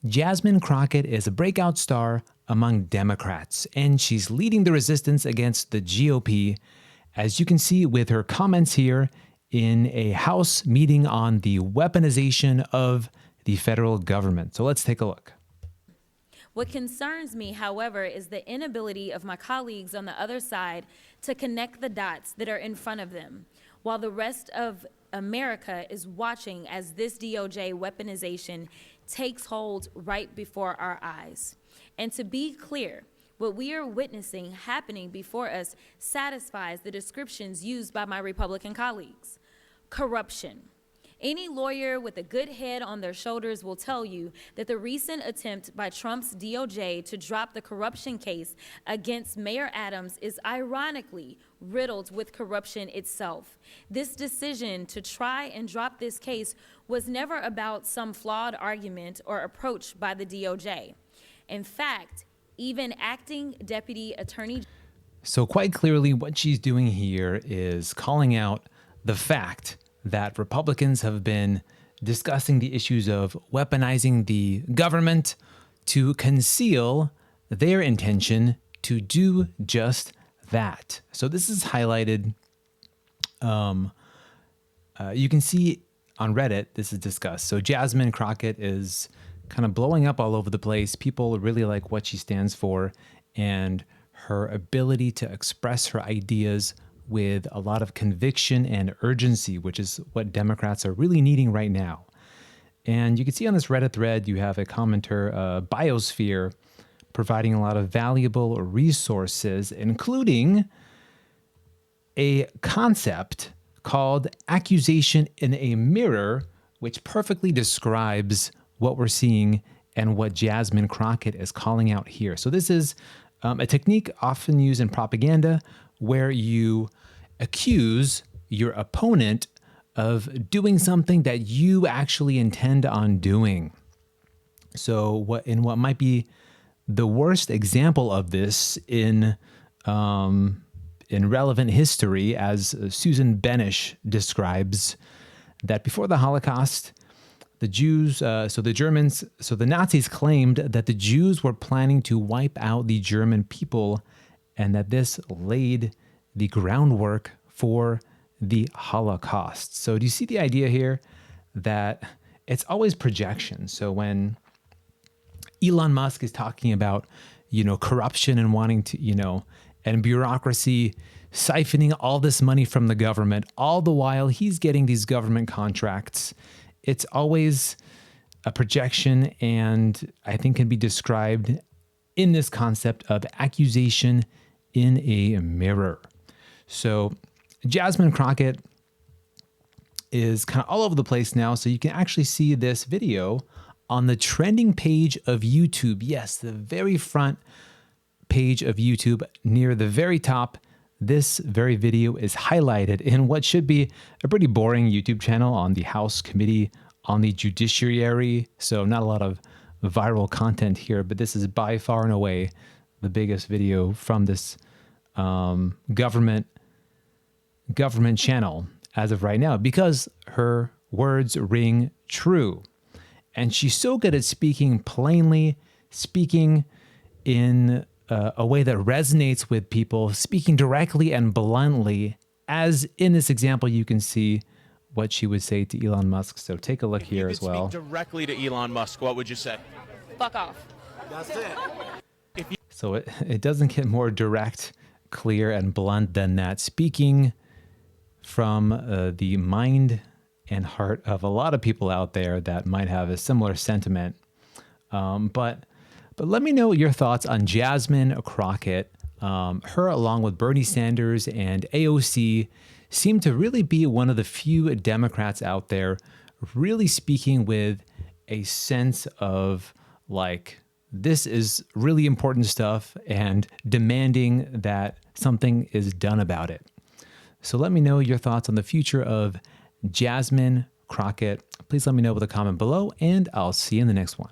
Jasmine Crockett is a breakout star among Democrats, and she's leading the resistance against the GOP, as you can see with her comments here in a House meeting on the weaponization of the federal government. So let's take a look. What concerns me, however, is the inability of my colleagues on the other side to connect the dots that are in front of them, while the rest of America is watching as this DOJ weaponization takes hold right before our eyes. And to be clear, what we are witnessing happening before us satisfies the descriptions used by my Republican colleagues. Corruption. Any lawyer with a good head on their shoulders will tell you that the recent attempt by Trump's DOJ to drop the corruption case against Mayor Adams is ironically riddled with corruption itself. This decision to try and drop this case was never about some flawed argument or approach by the DOJ. In fact, even acting Deputy Attorney... So quite clearly what she's doing here is calling out the fact that Republicans have been discussing the issues of weaponizing the government to conceal their intention to do just that. So this is highlighted. You can see on Reddit, this is discussed. So Jasmine Crockett is kind of blowing up all over the place. People really like what she stands for and her ability to express her ideas with a lot of conviction and urgency, which is what Democrats are really needing right now. And you can see on this Reddit thread, you have a commenter, Biosphere, providing a lot of valuable resources, including a concept called accusation in a mirror, which perfectly describes what we're seeing and what Jasmine Crockett is calling out here. So this is a technique often used in propaganda where you accuse your opponent of doing something that you actually intend on doing. So what might be the worst example of this in relevant history, as Susan Benish describes, that before the Holocaust, the Nazis claimed that the Jews were planning to wipe out the German people and that this laid the groundwork for the Holocaust. So do you see the idea here that it's always projection? So when Elon Musk is talking about, corruption and wanting to, and bureaucracy siphoning all this money from the government, all the while he's getting these government contracts, it's always a projection, and I think can be described in this concept of accusation in a mirror. So Jasmine Crockett is kind of all over the place now. So you can actually see this video on the trending page of YouTube. Yes, the very front page of YouTube near the very top. This very video is highlighted in what should be a pretty boring YouTube channel on the House Committee on the Judiciary. So not a lot of viral content here, but this is by far and away the biggest video from this government channel as of right now, because her words ring true. And she's so good at speaking plainly, speaking in a way that resonates with people, speaking directly and bluntly, as in this example, you can see what she would say to Elon Musk. So take a look here as well. If you could speak directly to Elon Musk, what would you say? Fuck off. That's it. So it doesn't get more direct, clear, and blunt than that. Speaking from the mind and heart of a lot of people out there that might have a similar sentiment. But let me know your thoughts on Jasmine Crockett. Her, along with Bernie Sanders and AOC, seem to really be one of the few Democrats out there really speaking with a sense of like, this is really important stuff and demanding that something is done about it. So let me know your thoughts on the future of Jasmine Crockett. Please let me know with a comment below, and I'll see you in the next one.